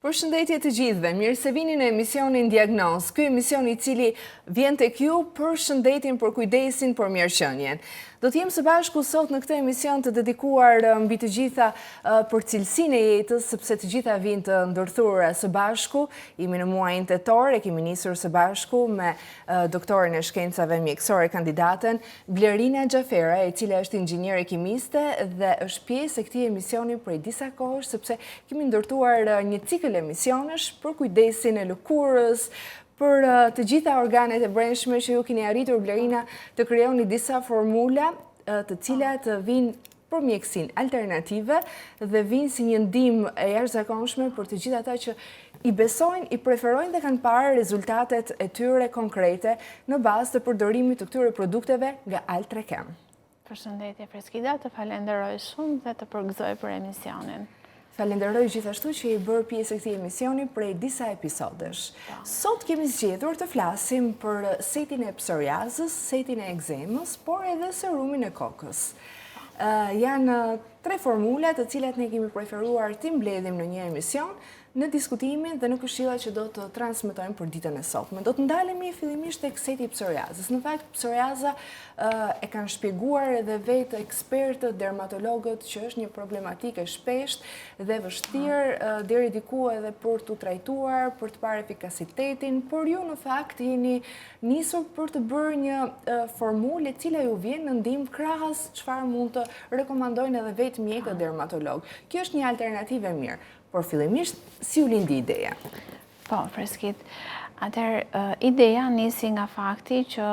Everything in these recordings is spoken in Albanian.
Përshëndetje të gjithëve, mirë se vini në emisionin Diagnoz. Ky emision I cili vjen tek ju për shëndetin, për kujdesin, për mirëqenien. Do të jem së bashku sot në këtë emision të dedikuar mbi të gjitha për cilësinë e jetës, sepse të gjitha vijnë të ndërthurura së bashku. Jemi në muajin tetor, e kemi nisur së bashku me doktoren e shkencave mjekësore kandidaten Blerina Xhafera, e cila është inxhiniere kimiste dhe është pjesë e këtij emisioni prej disa kohësh, sepse kemi ndërtuar një cikël emisionesh për kujdesin e lëkurës, për të gjitha organet e brendshme që ju keni arritur, Blerina, të krijoni disa formula të cilat vinë për mjekësinë alternative dhe vinë si një ndihmë e jashtëzakonshme për të gjithë ata që I besojnë, I preferojnë dhe kanë parë rezultatet e tyre konkrete në bazë të përdorimit të këtyre produkteve nga Altrekem. Përshëndetje Freskida, të falenderoj shumë dhe të përgëzoj për emisionin. Falenderoj gjithashtu që I bërë pjesë e këtij emisioni prej disa episodesh. Sot kemi zgjedhur të flasim për setin e psoriazës, setin e ekzemës, por edhe serumin e kokës. Janë 3 formula të cilat ne kemi preferuar t'i mbledhim në një emision në diskutimin dhe në këshillat që do të transmetojmë për ditën e sotme. Do të ndalemi fillimisht tek seti I psoriazës. Në fakt, psoriaza e kanë shpjeguar edhe vetë ekspertët, dermatologët që është një problematikë e shpeshtë dhe vështirë deri diku edhe për t'u trajtuar, për të parë efikasitetin, por ju në fakt jeni nisur për të bërë një formulë e cila ju vjen në ndihmë krahas çfarë mund të rekomandojnë edhe vetë mjekët dermatolog. Kjo është një alternativë e mirë. Por fillimisht, si u lindi ideja? Po, Freskit. Atëherë, ideja nisi nga fakti që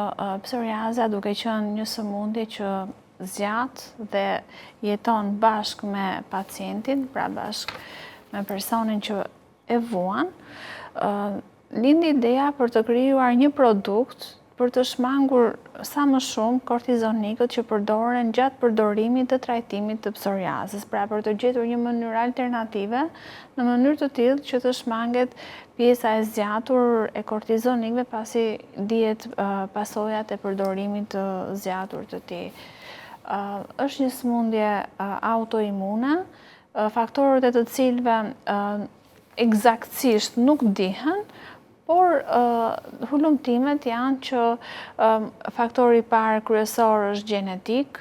psoriaza duke qenë një sëmundje që zgjat dhe jeton bashkë me pacientin, pra bashkë me personin që e vuan, lindi ideja për të krijuar një produkt për të shmangur sa më shumë kortizonikët që përdoren gjatë përdorimit të trajtimit të psoriazës, pra për të gjetur një mënyrë alternative në mënyrë të tillë që të shmanget pjesa e zgjatur e kortizonikëve pasi dihet pasojat e përdorimit të zgjatur të tij. Është një sëmundje autoimune, faktorët e të cilëve eksaktësisht nuk dihen, por hulumtimet janë që faktori I parë kryesor është gjenetik,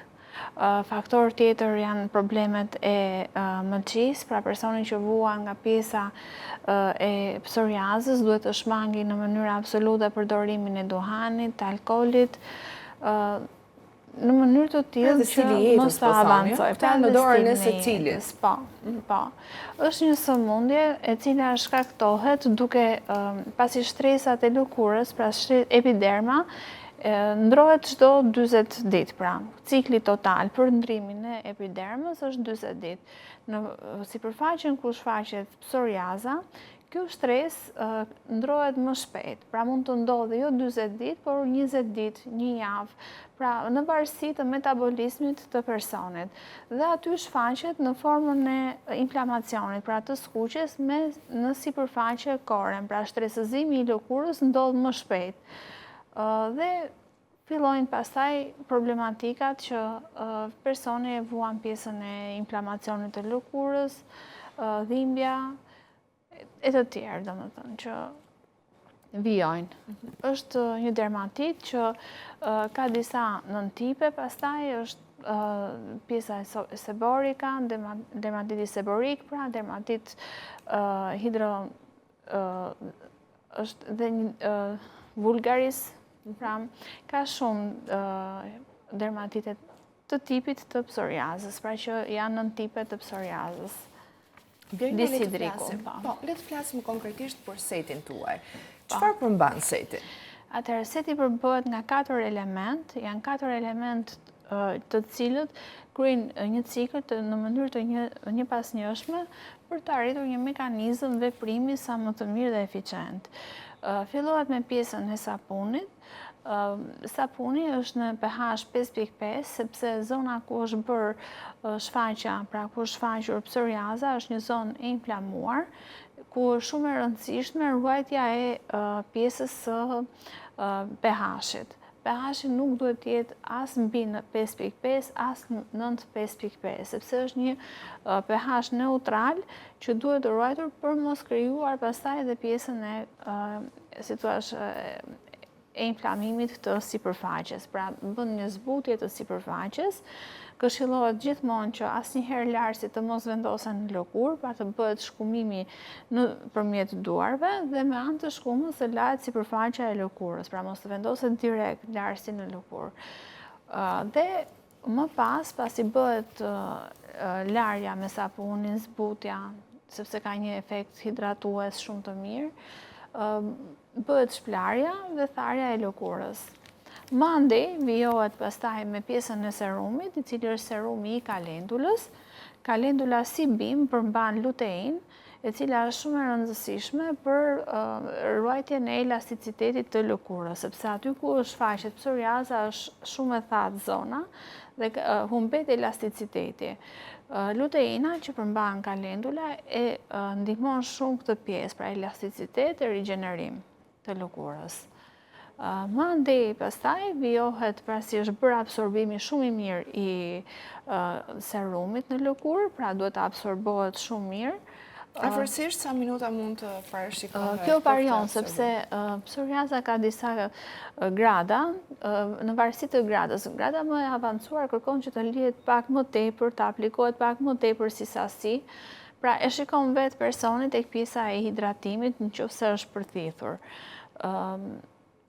faktor tjetër janë problemet e mëqisë, pra personi që vuan nga pjesa e psoriazës duhet të shmangi në mënyrë absolute përdorimin e duhanit, të alkoolit, në mënyrë të tillë që mos të avancoj. Ta në dorën e secilit. Po. Është një sëmundje e cila shkaktohet duke pasi shtresat e lëkurës, pra epiderma, ndrohet çdo 40 ditë, pra cikli total për ndrimin e epidermës është 40 ditë. Në sipërfaqen ku shfaqet psoriaza, ky stres ndrohet më shpejt, pra mund të ndodhë jo 40 ditë, por 20 ditë, një javë, pra në varësi të metabolizmit të personit. Dhe aty shfaqet në formën e inflamacionit, pra të skuqjes në sipërfaqe koren, pra shtresëzimi I lëkurës ndodh më shpejt. Dhe fillojnë pastaj problematikat që personi e vuan pjesën e inflamacionit të lëkurës, dhimbja, e të tjerë, domethënë, që vijojnë. Është një dermatit që ka disa nëntipe, pastaj është pjesa e seborika, dermatiti seborik, pra dermatit është dhe vulgaris, pra ka shumë dermatite të tipit të psoriazës, pra që janë nëntipe të psoriazës. Disidriku. Po, le të flasim konkretisht për setin tuaj. Çfarë përmban seti? Atëherë, seti përbëhet nga 4 element, janë 4 element të cilët kryejnë një cikël në mënyrë të një pasnjëshme për të arritur një mekanizëm veprimi sa më të mirë dhe eficient. Fillohet me pjesën e sapunit. Sapuni është në pH 5.5, sepse zona ku është bërë shfaqja, pra ku është shfaqur psoriaza, është një zonë e inflamuar, ku është shumë e rëndësishme ruajtja e pjesës së pH-it. pH-i nuk duhet të jetë as mbi në 5.5, as në 5.5, sepse është një pH neutral që duhet të ruajtur për mos krijuar pastaj edhe pjesën e inflamimit të sipërfaqes. Pra, bën një zbutje të sipërfaqes. Këshillohet gjithmonë që asnjëherë larësit të mos vendosen në lëkurë, pra të bëhet shkumimi nëpërmjet duarve dhe me anë të shkumës të lahet sipërfaqja e lëkurës, pra mos të vendoset direkt larësi në lëkurë. Dhe më pasi bëhet larja me sapunin, zbutja, sepse ka një efekt hidratues shumë të mirë, bëhet shplarja dhe tharja e lëkurës. Mandej vijohet pastaj me pjesën e serumit, i cili është serumi i kalendulës. Kalendula si bim përmban lutein, e cila është shumë e rëndësishme për ruajtjen e elasticitetit të lëkurës, sepse aty ku shfaqet psoriaza është shumë e thatë zona dhe humbet elasticiteti. Luteina që përmban kalendula e ndihmon shumë këtë pjesë, pra elasticitet e rigjenerim të lëkurës. Mandej pastaj vijohet, pra si është bërë absorbimi shumë i mirë i serumit në lëkurë, pra duhet të absorbohet shumë mirë. Afërsisht sa minuta mund të parashikohet? Kjo varion, sepse psoriaza ka disa grada, në varësi të gradës. Grada më e avancuar kërkon që të lihet pak më tepër, të aplikohet pak më tepër si sasi, pra e shikon vetë personit tek pjesa e hidratimit nëse është përthithur.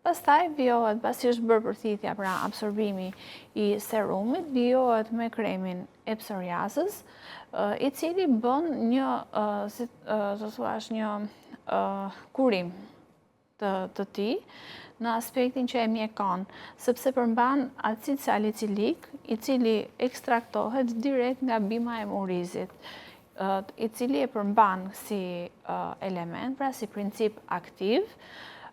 Pastaj vijohet, pasi është bërë përthithja, pra absorbimi i serumit, vijohet me kremin e psoriazës, i cili bën një kurim të tij në aspektin që e mjekon, sepse përmban acid salicilik, i cili ekstraktohet direkt nga bima e murizit, i cili e përmban si element, pra si princip aktiv.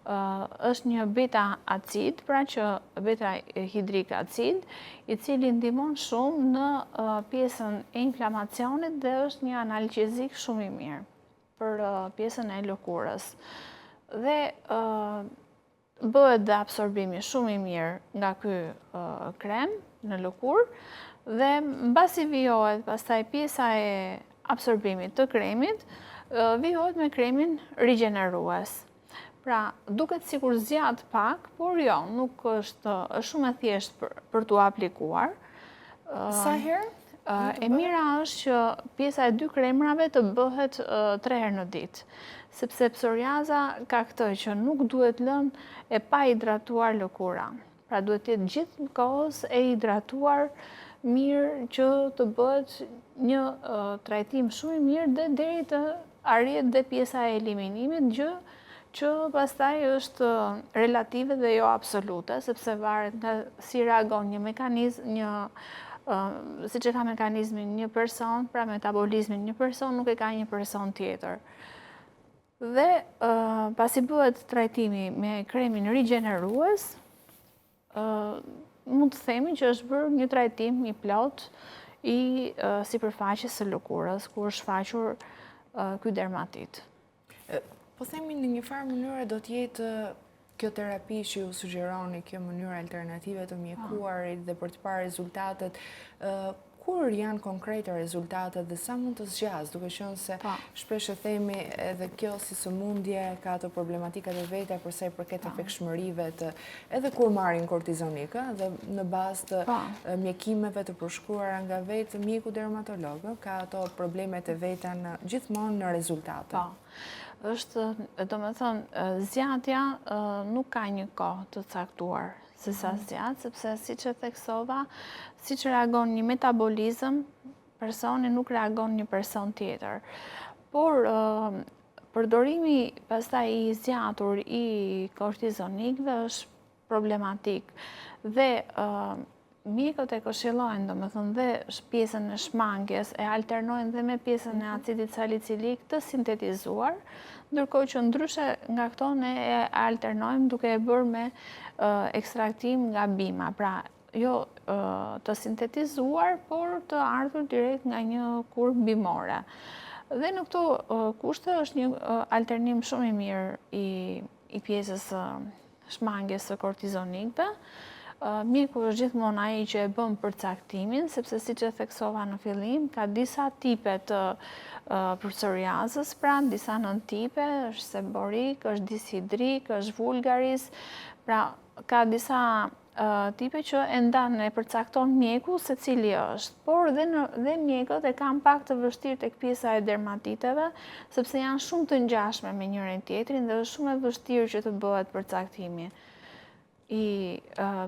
Është një beta acid, pra që beta hidrik acid, i cili ndihmon shumë në pjesën e inflamacionit dhe është një analgjezik shumë i mirë për pjesën e lëkurës. Dhe bëhet dhe absorbimi shumë i mirë nga ky krem në lëkurë dhe mbasi vijohet pastaj pjesa e absorbimit të kremit, vijohet me kremin rigjenerues. Pra, duket sikur zjat pak, por jo, nuk është shumë e thjeshtë për t'u aplikuar. Sa herë? E mira është që pjesa e 2 kremrave të bëhet 3 herë në ditë, sepse psoriaza ka këtë që nuk duhet lënë e pa hidratuar lëkura. Pra, duhet të jetë gjithkohës e hidratuar mirë që të bëhet një trajtim shumë i mirë dhe deri të arrihet dhe pjesa e eliminimit, gjë që pastaj është relative dhe jo absolute, sepse varet nga si reagon një mekanizm, siç e ka mekanizmin një person, pra metabolizmin një person nuk e ka një person tjetër. Dhe pasi bëhet trajtimi me kremin rigjenerues, mund të themi që është bërë një trajtim i plot i sipërfaqes së lëkurës, ku është shfaqur ky dermatit. Po themi në një farë mënyrë do të jetë kjo terapi që ju sugjeroni, kjo mënyrë alternative të mjekuarit dhe për të parë rezultatet, kur janë konkrete rezultatet dhe sa mund të zgjas, duke qenë se shpesh e themi edhe kjo si sëmundje ka të problematikat e veta për sa i përket efektshmërive edhe kur marrin kortizonik, dhe në bazë të mjekimeve të përshkruara nga vetë mjeku dermatolog, ka ato problemet e veta gjithmonë në rezultate. Është, domethënë, zgjatja nuk ka një kohë të caktuar se sa zgjat, sepse siç e theksova, siç reagon një metabolizëm, personi nuk reagon një person tjetër. Por përdorimi pastaj i zgjatur i kortizonikëve është problematik dhe mjekët e këshillojnë, domethënë, dhe pjesën e shmangjes e alternojnë dhe me pjesën e acidit salicilik të sintetizuar, ndërkohë që ndryshe nga këto ne e alternojmë duke e bërë me ekstraktim nga bima, pra jo të sintetizuar, por të ardhur direkt nga një kur bimore. Dhe në këto kushte është një alternim shumë i mirë i pjesës shmangjes së kortizonikëve. Mjeku është gjithmonë ai që e bën përcaktimin, sepse siç e theksova në fillim, ka disa tipe të psoriazës, pra disa nëntipe, është seborik, është dishidrik, është vulgaris, pra ka disa tipe që e ndanë e përcakton mjeku se cili është, por dhe mjekët e kanë pak të vështirë tek pjesa e dermatiteve, sepse janë shumë të ngjashme me njërin tjetrin dhe është shumë e vështirë që të bëhet përcaktimi i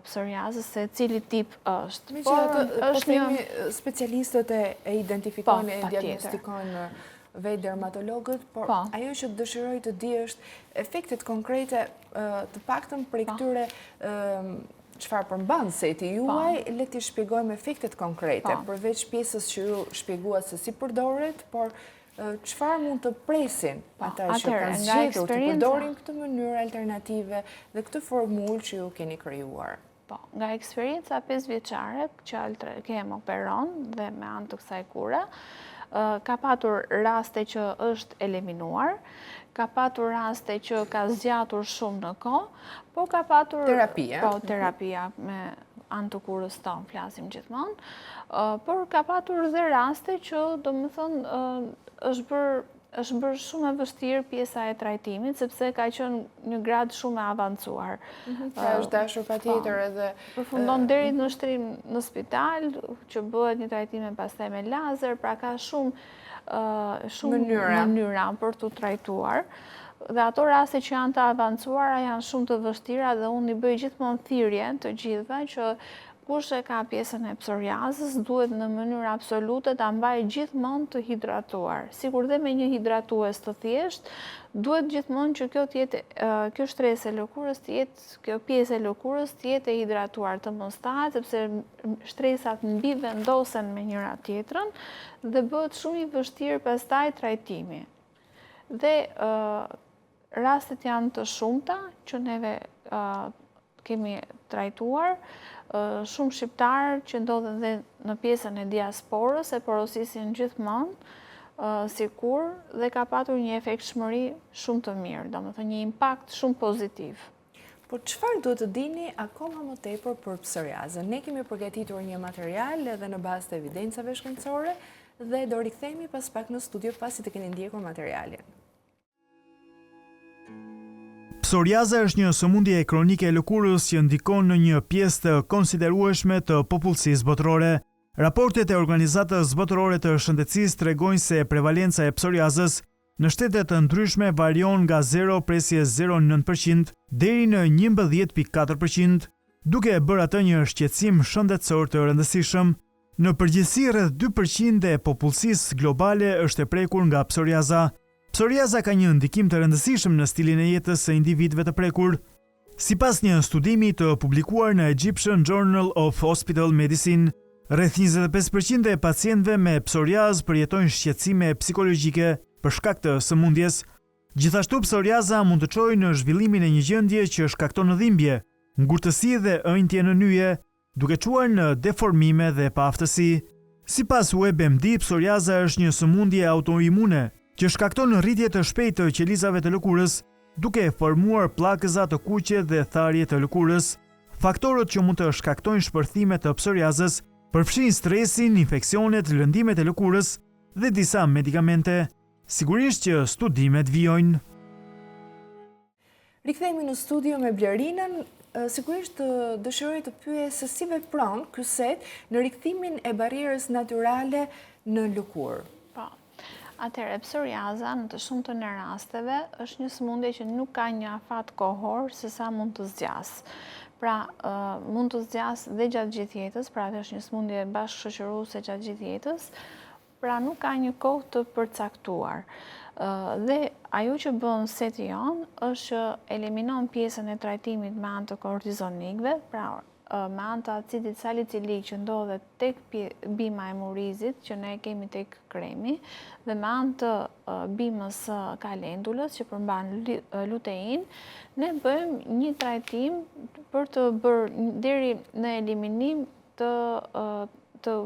psoriazës se cili tip është. Specialistët e identifikojnë e diagnostikojnë vetë dermatologët, por ajo që dëshiroj të di është efektet konkrete të paktën për këtyre çfarë përmban seti juaj, le t'i shpjegojmë efektet konkrete, përveç pjesës që ju shpjeguat se si përdoret, por çfarë mund të presin ata që kanë zgjedhur të përdorin këtë mënyrë alternative dhe këtë formulë që ju keni krijuar? Nga eksperienca 5 vjeçare që kem operon dhe me anë të kësaj kure, ka patur raste që është eliminuar, ka patur raste që ka zgjatur shumë në kohë, po ka patur terapia me anë të kurës tonë, flasim gjithmonë, por ka patur dhe raste që domethënë është bërë shumë e vështirë pjesa e trajtimit, sepse ka qenë një grad shumë e avancuar. Pra është dashur patjetër edhe përfundon deri në shtrim në spital, që bëhet një trajtim pastaj me lazer, pra ka shumë mënyra për të trajtuar. Dhe ato raste që janë të avancuara janë shumë të vështira dhe unë i bëj gjithmonë thirrje të gjithëve që kush e ka pjesën e psoriazës duhet në mënyrë absolute ta mbajë gjithmonë të hidratuar. Sikur dhe me një hidratues të thjesht, duhet gjithmonë që kjo shtresë e lëkurës të jetë, kjo pjesë e lëkurës të jetë e hidratuar të mos tahet, sepse shtresat mbi vendosen me njëra tjetrën dhe bëhet shumë i vështirë pastaj trajtimi. Dhe rastet janë të shumta që neve kemi trajtuar, shumë shqiptarë që ndodhen dhe në pjesën e diasporës e porosisin gjithmonë sikur dhe ka patur një efektshmëri shumë të mirë, domethënë një impakt shumë pozitiv. Por çfarë duhet të dini akoma më tepër për psoriazën? Ne kemi përgatitur një material edhe në bazë të evidencave shkencore dhe do rikthehemi pas pak në studio pasi të keni ndjekur materialin. Psoriaza është një sëmundje kronike e lëkurës që ndikon në një pjesë të konsiderueshme të popullsisë botërore. Raportet e Organizatës Botërore të Shëndetësisë tregojnë se prevalenca e psoriazës në shtete të ndryshme varion nga 0,09% deri në 11,4%, duke bërë atë një shqetësim shëndetësor të rëndësishëm. Në përgjithësi rreth 2% e popullsisë globale është e prekur nga psoriaza. Psoriaza ka një ndikim të rëndësishëm në stilin e jetës së individëve të prekur. Sipas një studimi të publikuar në Egyptian Journal of Hospital Medicine, rreth 25% e pacientëve me psoriazë përjetojnë shqetësime psikologjike për shkak të sëmundjes. Gjithashtu psoriaza mund të çojë në zhvillimin e një gjendje që shkakton dhimbje, ngurtësi dhe ëndje në nyje, duke çuar në deformime dhe paaftësi. Sipas WebMD, psoriaza është një sëmundje autoimune që shkakton rritje të shpejtë të qelizave të lëkurës, duke formuar pllakëza të kuqe dhe tharje të lëkurës. Faktorët që mund të shkaktojnë shpërthime të psoriazës përfshin stresin, infeksionet, lëndimet e lëkurës dhe disa medikamente. Sigurisht që studimet vijojnë. Rikthehemi në studio me Blerinën. Sigurisht dëshiroj të pyes se si vepron ky set në rikthimin e barrierës natyrale në lëkurë. Atëherë, psoriaza në të shumtën e rasteve është një sëmundje që nuk ka një afat kohor se sa mund të zgjasë. Pra, mund të zgjasë dhe gjatë gjithë jetës, pra është një sëmundje bashkëshoqëruese gjatë gjithë jetës, pra nuk ka një kohë të përcaktuar. Dhe ajo që bën seti jon është që eliminon pjesën e trajtimit me anë të kortizonikëve, pra me anë të acidit salicilik që ndodhet tek bima e murizit që ne kemi tek kremi dhe me anë të bimës kalendulës që përmban lutein, ne bëjmë një trajtim për të bërë deri në eliminim të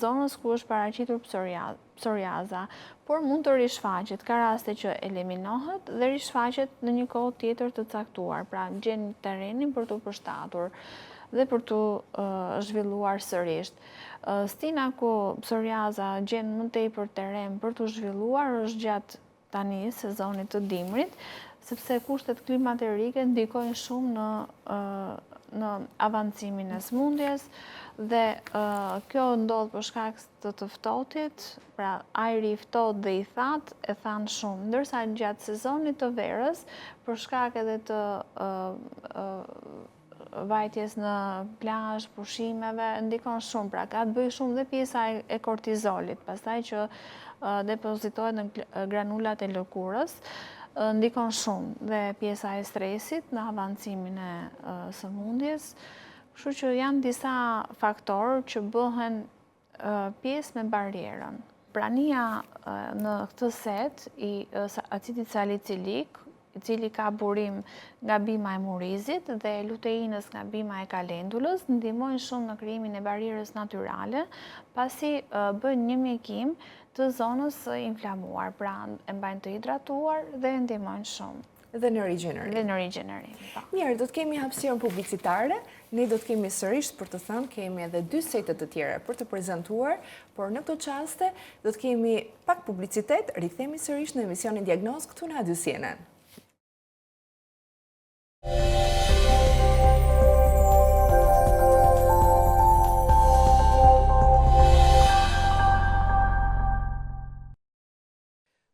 zonës ku është paraqitur psoriaza, por mund të rishfaqet, ka raste që eliminohet dhe rishfaqet në një kohë tjetër të caktuar, pra gjen terrenin për të përshtatur dhe për të zhvilluar sërish. Stina ku psoriaza gjen më tepër terren për të zhvilluar është gjatë tani sezonit të dimrit, sepse kushtet klimaterike ndikojnë shumë në avancimin e sëmundjes dhe kjo ndodh për shkak të ftohtit, pra ajri i ftohtë dhe i thatë e than shumë, ndërsa gjatë sezonit të verës, për shkak edhe të vajtjes në plazh, pushimeve, ndikon shumë, pra ka të bëjë shumë dhe pjesa e kortizolit, pastaj që depozitohet në granulat e lëkurës, ndikon shumë dhe pjesa e stresit në avancimin e sëmundjes. Kështu që janë disa faktorë që bëhen pjesë me barierën. Prania në këtë set i acidit salicilik, i cili ka burim nga bima e murizit dhe luteinës nga bima e kalendulës, ndihmojnë shumë në krijimin e barierës natyrale, pasi bëjnë një mjekim të zonës inflamuar, pra e mbajnë të hidratuar dhe ndihmojnë shumë. Dhe në rigjenerim. Mirë, do të kemi hapësirën publicitare, ne do të kemi sërish për të thënë, kemi edhe 2 sete të tjera për të prezentuar, por në këto qaste do të kemi pak publicitet, rikthehemi sërish në emisionin Diagnoz këtu në Radio CNN.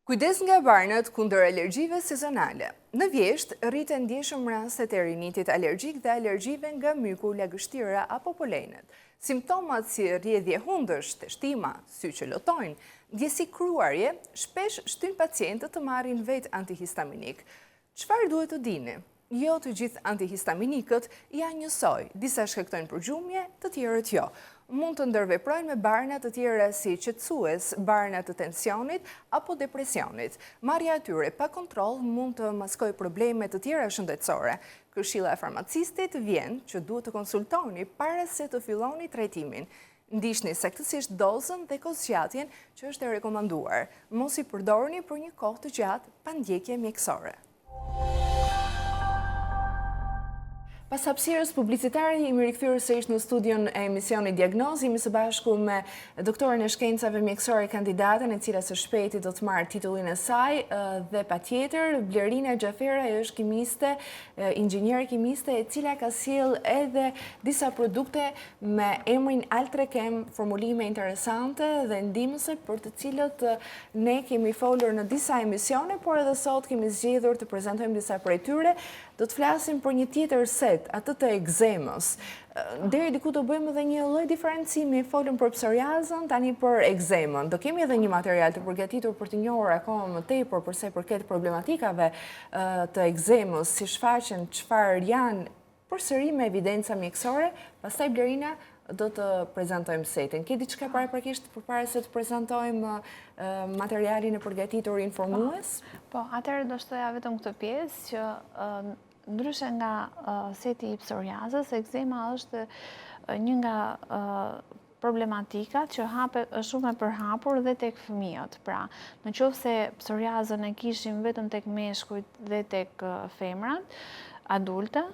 Kujdes nga barnët kundër alergjive sezonale. Në Vjesht, rriten ndjeshëm rastet e rinitit alergjik dhe alergjive nga myku, lagështira apo polenet. Simptomat si rrjedhje hundësh, teshtima, sy që lotojnë, ndjesi kruarje, shpesh shtyn pacientët të marrin vetë antihistaminik. Çfarë duhet të dini? Jo të gjithë antihistaminikët janë njësoj, disa shkaktojnë përgjumje, të tjerët jo. Mund të ndërveprojnë me barna të tjera si qetësues, barna të tensionit apo depresionit. Marrja e tyre pa kontroll mund të maskojë probleme të tjera shëndetësore. Këshilla e farmacistit vjen që duhet të konsultoni para se të filloni trajtimin. Ndiqni saktësisht dozën dhe kohëzgjatjen që është e rekomanduar. Mos i përdorni për një kohë të gjatë pa ndjekje mjekësore. Pas hapësirës publicitare, jemi rikthyer sërish në studion e emisionit Diagnoz, jemi së bashku me doktoren e shkencave mjekësore kandidaten, e cila së shpejti do të marrë titullin e saj, dhe patjetër Blerina Xhafera është kimiste, inxhinier kimiste, e cila ka sjell edhe disa produkte me emrin Altrachem, formulime interesante dhe ndihmëse për të cilët ne kemi folur në disa emisione, por edhe sot kemi zgjedhur të prezantojmë disa prej tyre. Do të flasim për një tjetër set, atë të egzemës. Deri diku do bëjmë edhe një lloj diferencimi, folëm për psoriazën, tani për egzemën. Do kemi edhe një material të përgatitur për të njohur akoma më tepër përse përket problematikave të egzemës, si shfaqen, çfarë janë, përsëri me evidenca mjekësore. Pastaj Blerina do të prezantojmë setin. Ke diçka paraprakisht përpara se të prezantojmë materialin e përgatitur informues? Po, atëherë do shtoja vetëm këtë pjesë që ndryshe nga seti i psoriazës, ekzema është një nga problematikat që është shumë e përhapur dhe tek fëmijët. Pra, në qoftë se psoriazën e kishim vetëm tek meshkujt dhe tek femrat adulte,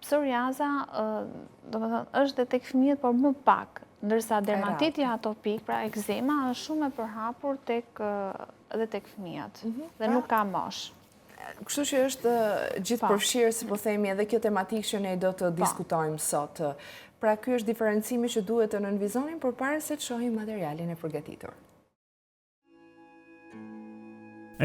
psoriaza është dhe tek fëmijët, por më pak, ndërsa dermatiti atopik, pra ekzema, është shumë e përhapur edhe tek fëmijët dhe nuk ka moshë. Kështu që është gjithë përfshirë, si po themi, edhe kjo tematikë që ne do të diskutojmë sot. Pra, ky është diferencimi që duhet të nënvizonim përpara se të shohim materialin e përgatitur.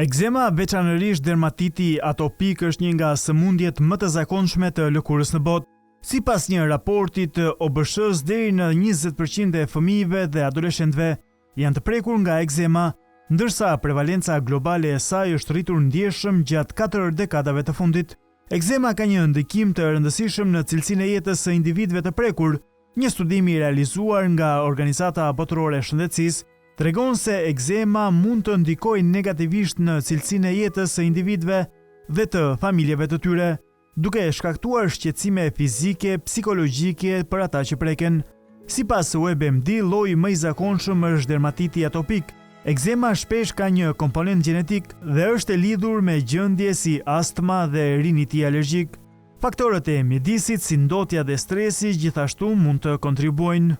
Ekzema, veçanërisht dermatiti atopik, është një nga sëmundjet më të zakonshme të lëkurës në botë. Sipas një raporti të OBSH-s, deri në 20% e fëmijëve dhe adoleshentëve janë të prekur nga ekzema, ndërsa prevalenca globale e saj është rritur ndjeshëm gjatë 4 dekadave të fundit. Ekzema ka një ndikim të rëndësishëm në cilësinë e jetës së individëve të prekur. Një studim i realizuar nga Organizata Botërore e Shëndetësisë tregon se ekzema mund të ndikojë negativisht në cilësinë e jetës së individëve dhe të familjeve të tyre, duke shkaktuar shqetësime fizike, psikologjike për ata që preken. Sipas WebMD, lloji më i zakonshëm është dermatiti atopik. Ekzema shpesh ka një komponent gjenetik dhe është e lidhur me gjendje si astma dhe riniti alergjik. Faktorët e mjedisit si ndotja dhe stresi gjithashtu mund të kontribuojnë.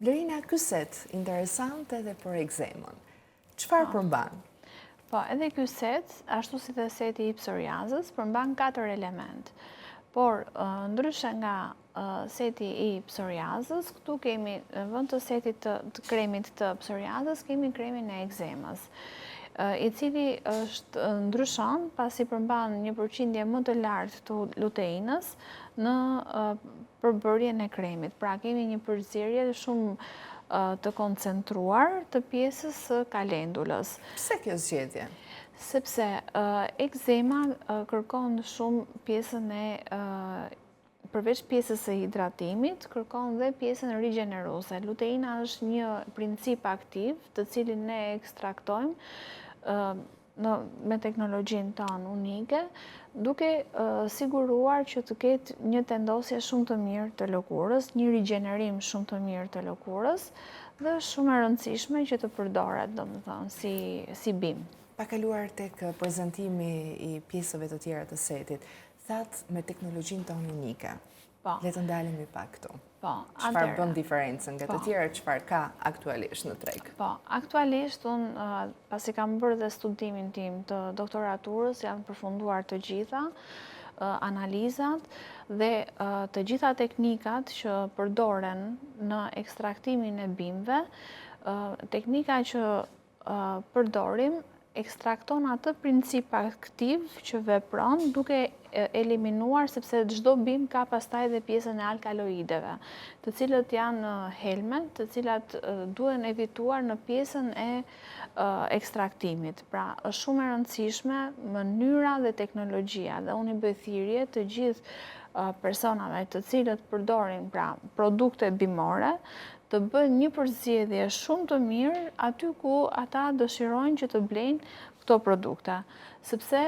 Blerina, ky set interesant edhe për ekzemën. Çfarë përmban? Po, edhe ky set, ashtu si dhe seti i psoriazës, përmban 4 element. Por, ndryshe nga seti i psoriazës, këtu kemi në vend të setit të kremit të psoriazës, kemi kremin e ekzemës, i cili ndryshon pasi përmban një përqindje më të lartë të luteinës në përbërjen e kremit. Pra kemi një përzierje shumë të koncentruar të pjesës së kalendulës. Pse kjo zgjedhje? Sepse ekzema kërkon shumë pjesën e përveç pjesës së hidratimit, kërkon dhe pjesën rigjeneruese. Luteina është një princip aktiv të cilin ne ekstraktojmë me teknologjinë tonë unike, duke siguruar që të ketë një tendosje shumë të mirë të lëkurës, një rigjenerim shumë të mirë të lëkurës, dhe shumë e rëndësishme që të përdoret, domethënë, si bimë. Pa kaluar tek prezantimi i pjesëve të tjera të setit, thatë me teknologjinë tonë unike. Le të ndalemi pak këtu. Çfarë bën diferencën nga të tjera, çfarë ka aktualisht në treg? Po, aktualisht unë pasi kam bërë dhe studimin tim të doktoraturës, janë përfunduar të gjitha analizat dhe të gjitha teknikat që përdoren në ekstraktimin e bimëve, teknika që përdorim ekstrakton atë princip aktiv që vepron duke eliminuar, sepse çdo bim ka pastaj dhe pjesën e alkaloideve, të cilët janë helme, të cilat duhen evituar në pjesën e ekstraktimit. Pra, është shumë e rëndësishme mënyra dhe teknologjia, dhe unë i bëj thirrje të gjithë personave të cilët përdorin pra produkte bimore, të bëjnë një përzgjedhje shumë të mirë aty ku ata dëshirojnë që të blejnë këto produkte, sepse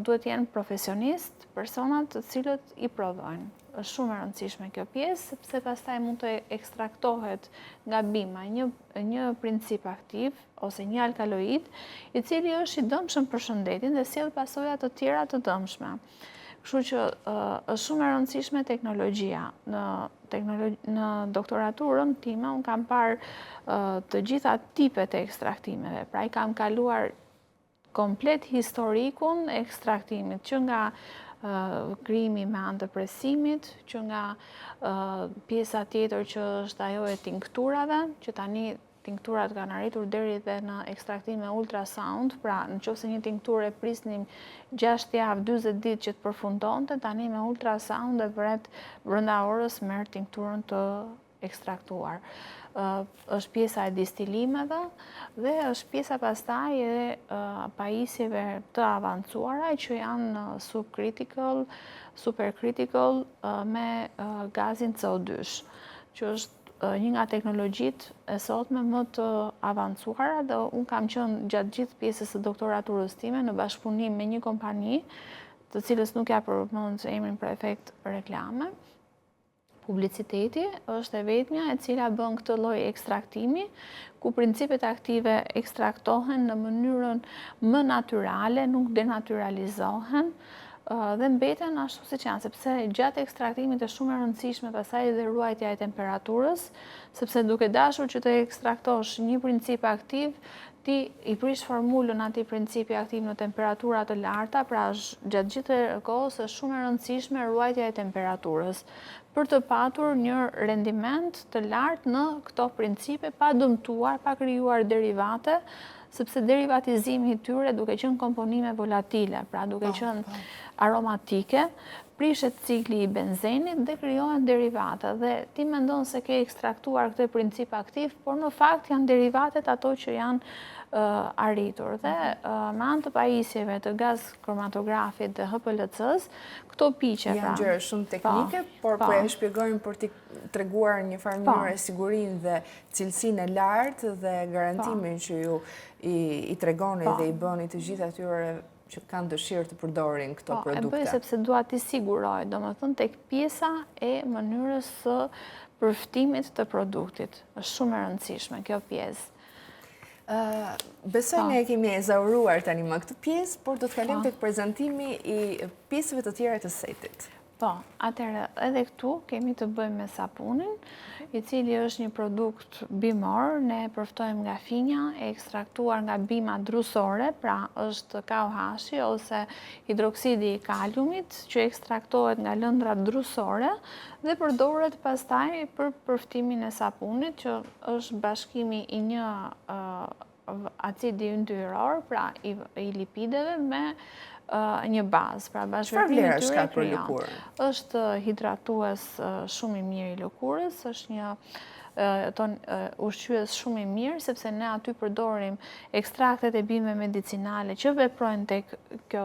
duhet jenë profesionist, personat të cilët i prodhojnë. Është shumë e rëndësishme kjo pjesë, sepse pastaj mund të ekstraktohet nga bima një princip aktiv ose një alkaloid, i cili është i dëmshëm për shëndetin dhe sjell pasoja të tjera të dëmshme. Kështu që është shumë e rëndësishme teknologjia. Në doktoraturën time, unë kam parë të gjitha tipet e ekstraktimeve. Pra i kam kaluar komplet historikun e ekstraktimit, që nga krijimi me anë të presimit, që nga pjesa tjetër që është ajo e tinkturave, që tani tinkturat kanë arritur deri dhe në ekstraktim me ultrasound, pra në qoftë se një tinkturë e prisnim 6 javë, 40 ditë që të përfundonte, tani me ultrasound e vret brenda orës merr tinkturën të ekstraktuar. Është pjesa e distilimeve dhe është pjesa pastaj e pajisjeve të avancuara që janë subcritical, supercritical me gazin CO2, që është një nga teknologjitë e sotme më të avancuara, dhe unë kam qenë gjatë gjithë pjesës së doktoraturës time në bashkëpunim me një kompani, të cilës nuk ja përmend emrin për efekt reklame. Publiciteti është e vetmja e cila bën këtë lloj ekstraktimi, ku principet aktive ekstraktohen në mënyrën më natyrale, nuk denaturalizohen, dhe mbeten ashtu siç janë, sepse gjatë ekstraktimit është shumë e rëndësishme pastaj edhe ruajtja e temperaturës, sepse duke dashur që të ekstraktosh një princip aktiv, ti i prish formulën atij principi aktiv në temperatura të larta, pra gjatë gjithë kohës është shumë e rëndësishme ruajtja e temperaturës, për të patur një rendiment të lartë në këto principe, pa dëmtuar, pa krijuar derivate, sepse derivatizimi i tyre, duke qenë komponime volatile, pra duke qenë aromatike, prishet cikli i benzenit dhe krijohen derivate. Dhe ti mendon se ke ekstraktuar këtë princip aktiv, por në fakt janë derivatet ato që janë arritur. Dhe me anë të pajisjeve të gaz kromatografit dhe HPLC-s, këto piqe janë gjëra shumë teknike, por po e shpjegojmë për t'i treguar një farë mënyrë sigurinë dhe cilësinë e lartë dhe garantimin që ju i tregoni dhe i bëni të gjithë atyre që kanë dëshirë të përdorin këto produkte? E bëj sepse dua t'i siguroj, domethënë tek pjesa e mënyrës së përftimit të produktit. Është shumë e rëndësishme kjo pjesë. Besoj ne kemi ezauruar tani më këtë pjesë, por do të kalojmë tek prezantimi i pjesëve të tjera të setit. Po, atëherë edhe këtu kemi të bëjmë me sapunin, i cili është një produkt bimor, ne përftojmë nga finja, e ekstraktuar nga bima drusore, pra është KOH ose hidroksidi i kaliumit, që ekstraktohet nga lëndrat drusore dhe përdoret pastaj për përftimin e sapunit, që është bashkimi i një acidi yndyror, pra i lipideve me një bazë, pra bashkëpunimi i tyre krijon. Është hidratues shumë i mirë i lëkurës, është një ushqyes shumë i mirë, sepse ne aty përdorim ekstraktet e bimëve medicinale që veprojnë tek kjo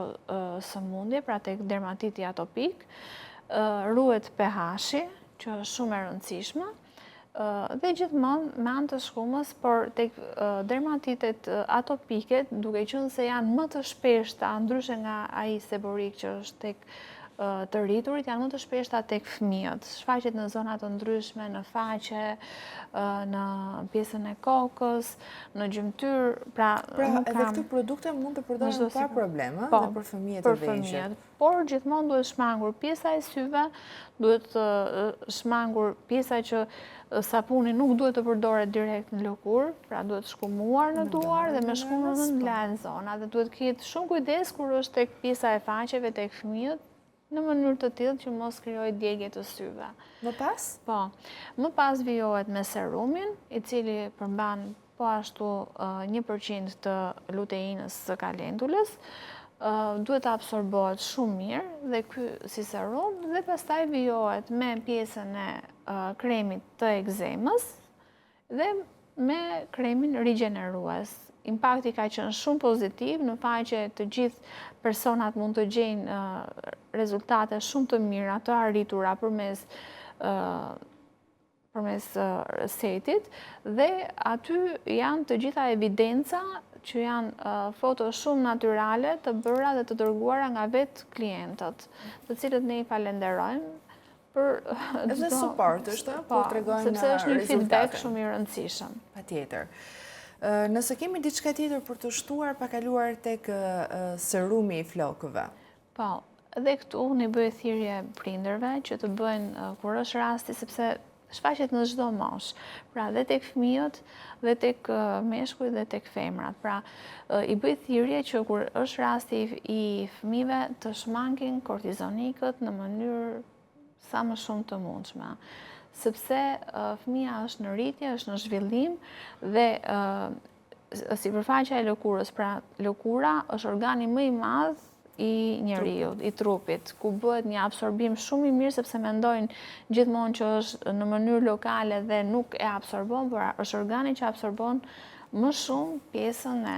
sëmundje, pra tek dermatiti atopik, ruhet pH-i, që është shumë e rëndësishme, dhe gjithmonë me anë të shkumës, por tek dermatitet atopike, duke qenë se janë më të shpeshta, ndryshe nga ai seborik që është tek të rriturit, janë më të shpeshta tek fëmijët. Shfaqet në zona të ndryshme, në faqe, në pjesën e kokës, në gjymtyr, pra edhe këto produkte mund të përdoren pa probleme dhe për fëmijët e vegjël. Por gjithmonë duhet shmangur pjesa e syve, duhet shmangur pjesa që sapuni nuk duhet të përdoret direkt në lëkurë, pra duhet shkumuar në duar dhe me shkumur në lanë zona, dhe duhet ketë shumë kujdes kur është tek pjesa e faqeve tek fëmijët, në mënyrë të tillë që mos krijojë djegje të syve. Më pas? Po. Më pas vijohet me serumin, i cili përmban po ashtu 1% të luteinës së kalendulës, duhet të absorbohet shumë mirë dhe ky si serum, dhe pastaj vijohet me pjesën e kremit të ekzemës dhe me kremin rigjenerues. Impakti ka qenë shumë pozitiv, në faqe të gjithë personat mund të gjejnë rezultate shumë të mira të arritura përmes setit, dhe aty janë të gjitha evidenca që janë foto shumë natyrale të bëra dhe të dërguara nga vetë klientët, të cilët ne i falenderojmë për edhe suport është, po tregojnë sepse është një rezultate. feedback shumë i rëndësishëm. Patjetër. Nëse kemi diçka tjetër për të shtuar pa kaluar tek serumi i flokëve. Po, edhe këtu unë i bëj thirrje prindërve që të bëjnë kur është rasti, sepse shfaqet në çdo moshë. Pra dhe tek fëmijët, dhe tek meshkujt dhe tek femrat. Pra i bëj thirrje që kur është rasti i fëmijëve të shmangin kortizonikët në mënyrë sa më shumë të mundshme. Sepse fëmija është në rritje, është në zhvillim dhe sipërfaqja e lëkurës, pra lëkura është organi më i madh i njeriut, i trupit, ku bëhet një absorbim shumë i mirë, sepse mendojnë gjithmonë që është në mënyrë lokale dhe nuk e absorbon, por është organi që absorbon më shumë pjesën e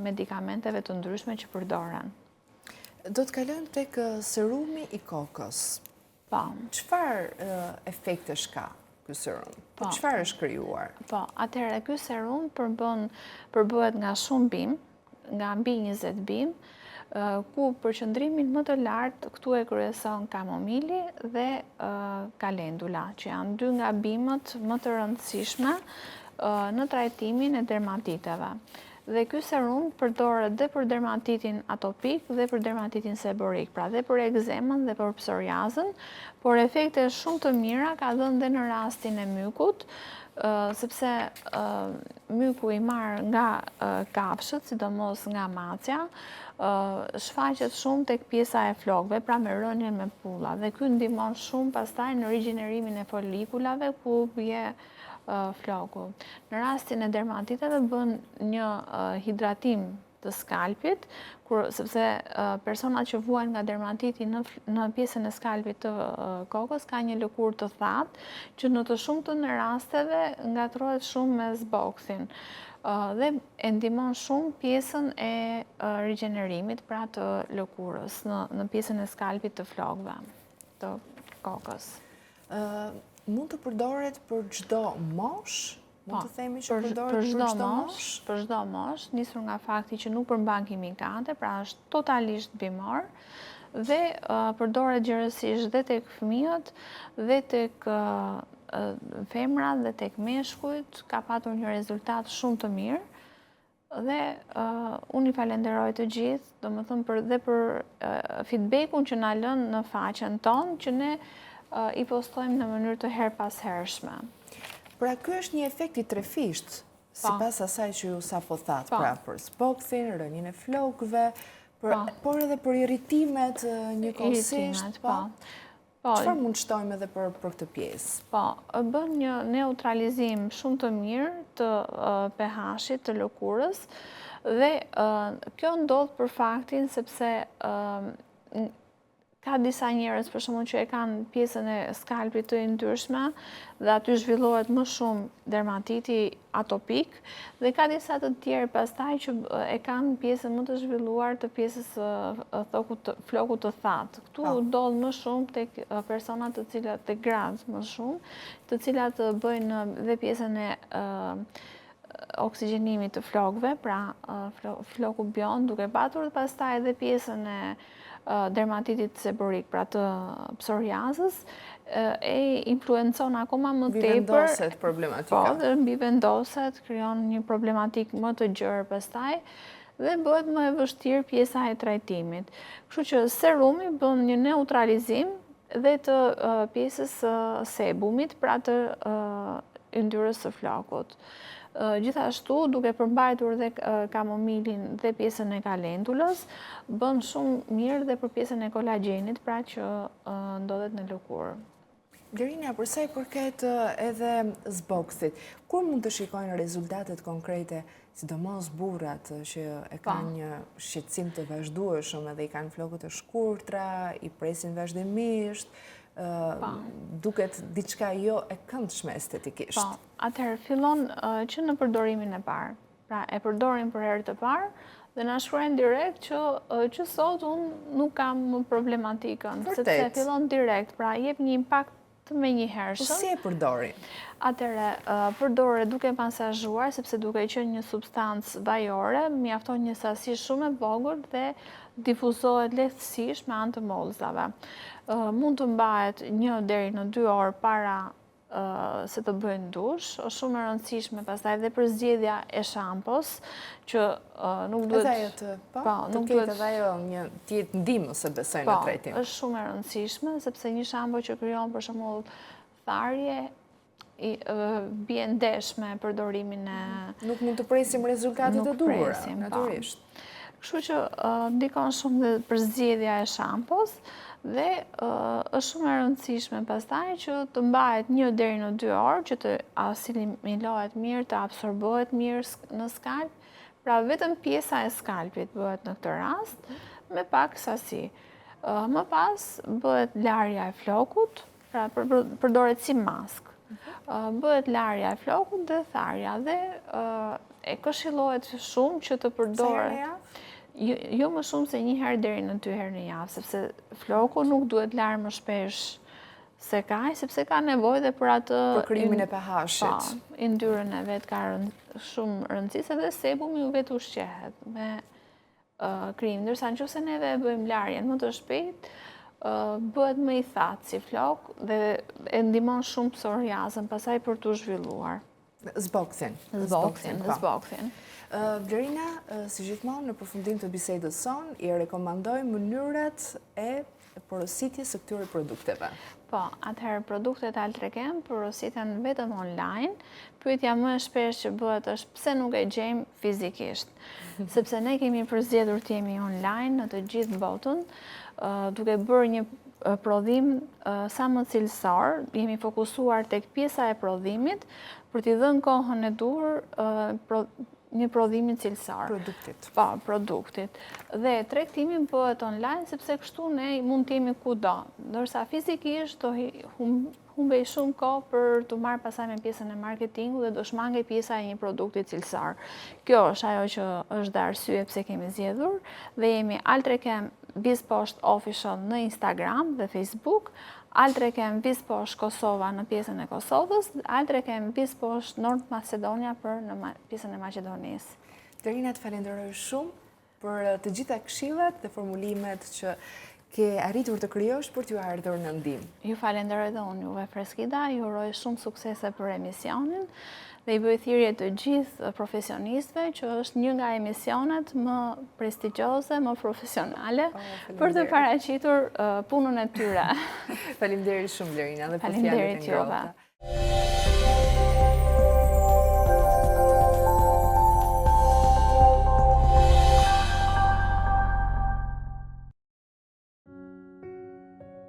medikamenteve të ndryshme që përdoren. Do të kalojmë tek serumi i kokës. Çfarë efektesh ka ky serum? Po çfarë është krijuar? Po, atëherë ky serum përbëhet nga shumë bimë, nga mbi 20 bimë, ku përqendrimin më të lartë këtu e kryeson kamomili dhe kalendula, që janë dy nga bimët më të rëndësishme në trajtimin e dermatiteve. Dhe ky serum përdoret dhe për dermatitin atopik dhe për dermatitin seborik, pra dhe për ekzemën dhe për psoriazën, por efekte shumë të mira ka dhënë dhe në rastin e mykut, sepse myku i marr nga kafshët, sidomos nga macja, shfaqet shumë tek pjesa e flokëve, pra me rënien me pulla, dhe ky ndihmon shumë pastaj në rigjenerimin e folikulave ku bie floku. Në rastin e dermatiteve bën një hidratim të skalpit, sepse personat që vuajnë nga dermatiti në pjesën e skalpit të kokës ka një lëkurë të thatë, që në të shumtën e rasteve ngatrohet shumë me zboksin. Dhe e ndihmon shumë pjesën e rigjenerimit, pra të lëkurës, në pjesën e skalpit të flokëve, të kokës. Mund të përdoret për çdo moshë Mund të themi që përdoret për çdo moshë? Për çdo moshë, nisur nga fakti që nuk përmban kimikate, pra është totalisht bimor dhe përdoret gjërësisht dhe tek fëmijët dhe tek femrat dhe tek meshkujt, ka patur një rezultat shumë të mirë. Dhe unë i falenderoj të gjithë, domethënë dhe për feedbackun që na lënë në faqen tonë, që ne i postojmë në mënyrë të her pas hershme. Pra ky është një efekt i trefisht, sipas asaj që ju sapo thatë, pra për Zboksin, rënien e flokëve, por edhe për irritimet njëkohësisht, çfarë mund shtojmë edhe për këtë pjesë? Po, bën një neutralizim shumë të mirë të pH-it të lëkurës dhe kjo ndodh për faktin sepse ka disa njerëz për shembull që e kanë pjesën e skalpit të yndyrshme dhe aty zhvillohet më shumë dermatiti atopik dhe ka disa të tjerë pastaj që e kanë pjesën më të zhvilluar të pjesës flokut të thatë. Ktu ndodh më shumë tek persona të cilat tek gratë më shumë, të cilat bëjnë dhe pjesën e oksigjenimit të flokëve, pra floku bion, duke patur pastaj edhe pjesën e dermatitit seborik, pra të psoriazës, e influencon akoma më tepër. Mbivendoset problematika. Po, dhe mbivendoset, krijon një problematik më të gjerë pastaj dhe bëhet më e vështirë pjesa e trajtimit. Kështu që serumi bën një neutralizim dhe të pjesës sebumit, pra të yndyrës së flokut. Gjithashtu, duke përmbajtur dhe kamomilin dhe pjesën e kalendulës, bën shumë mirë dhe për pjesën e kolagjenit, pra që ndodhet në lëkurë. Blerina, për sa i përket edhe Zboksit, kur mund të shikojnë rezultatet konkrete, sidomos burrat që e kanë një shqetësim të vazhdueshëm edhe i kanë flokët të shkurtra, i presin vazhdimisht, duket diçka jo e këndshme estetikisht. Po, atëherë fillon që në përdorimin e parë. Pra, e përdorim për herë të parë dhe na shkruajnë direkt që sot unë nuk kam problematikën, sepse fillon direkt, pra jep një impakt të menjëhershëm. Po si e përdorin? Atëherë, përdore duke masazhuar, sepse duke qenë një substancë vajore, mjafton një sasi shumë e vogël dhe difuzohet lehtësisht me anë të mollëzave. Mund të mbahet 1 deri në 2 orë para se të bëjnë dush, është shumë e rëndësishme pastaj dhe për zgjedhja e shampos, që nuk duhet... Edhe ajo të ketë edhe ajo një tjetë ndihmëse besoj në trajtim. Po, është shumë e rëndësishme, sepse një shampo që krijon për shembull tharje, bie ndesh me përdorimin e... Nuk mund të presim rezultatet e duhura, natyrisht. Kështu që ndikon shumë dhe për zgjedhja e shampos dhe është shumë e rëndësishme pastaj që të mbahet 1 deri në 2 orë që të asimilohet mirë, të absorbohet mirë në skalp, pra vetëm pjesa e skalpit bëhet në këtë rast me pak sasi. Më pas bëhet larja e flokut, pra përdoret si mask. Bëhet larja e flokut dhe tharja dhe e këshillohet shumë që të përdoret. Jo më shumë se 1 herë deri në 2 herë në javë, sepse floku nuk duhet larë më shpesh se kaq, sepse ka nevojë dhe për atë... Për krijimin e pH-it. Po, yndyrën e vet ka shumë rëndësi, edhe sebumi u vetë ushqehet me krijim, ndërsa nëse neve e bëjmë larjen më të shpejtë, bëhet më i thatë si flok dhe e ndihmon shumë psoriazën pasaj për t'u zhvilluar. Zboksin. Blerina, si gjithmonë në përfundim të bisedës sonë, i rekomandoj mënyrat e porositjes së këtyre produkteve. Po, atëherë produktet Altrekem porositen vetëm online. Pyetja më e shpesh që bëhet është pse nuk e gjejmë fizikisht. Sepse ne kemi përzgjedhur të jemi online në të gjithë botën, duke bërë një prodhim sa më cilësor, jemi fokusuar tek pjesa e prodhimit për t'i dhënë kohën e duhur një prodhimi cilësor. Produktit. Po, produktit. Dhe tregtimi bëhet online sepse kështu ne mund të jemi kudo. Ndërsa fizikisht do humbej shumë kohë për të marrë pasaj me pjesën e marketingu dhe do shmangej pjesa e një produkti cilësor. Kjo është ajo që është dhe arsye pse kemi zgjedhur dhe jemi Altrekem Bizposht Official në Instagram dhe Facebook, Aldreken Bizposht Kosova në pjesën e Kosovës, Aldreken Bizposht Nord Macedonia për në pjesën e Maqedonisë. Derina, të falenderoj shumë për të gjitha këshillat dhe formulimet që ke arritur të krijosh për t'ju ardhur në ndihmë. Ju falenderoj dhe unë juve Freskida, ju uroj shumë suksese për emisionin dhe i bëj thirrje të gjithë profesionistëve që është një nga emisionet më prestigjioze, më profesionale për të paraqitur punën e tyre. Faleminderit shumë Derina dhe për fjalët e Faleminderit juve. ngrohta.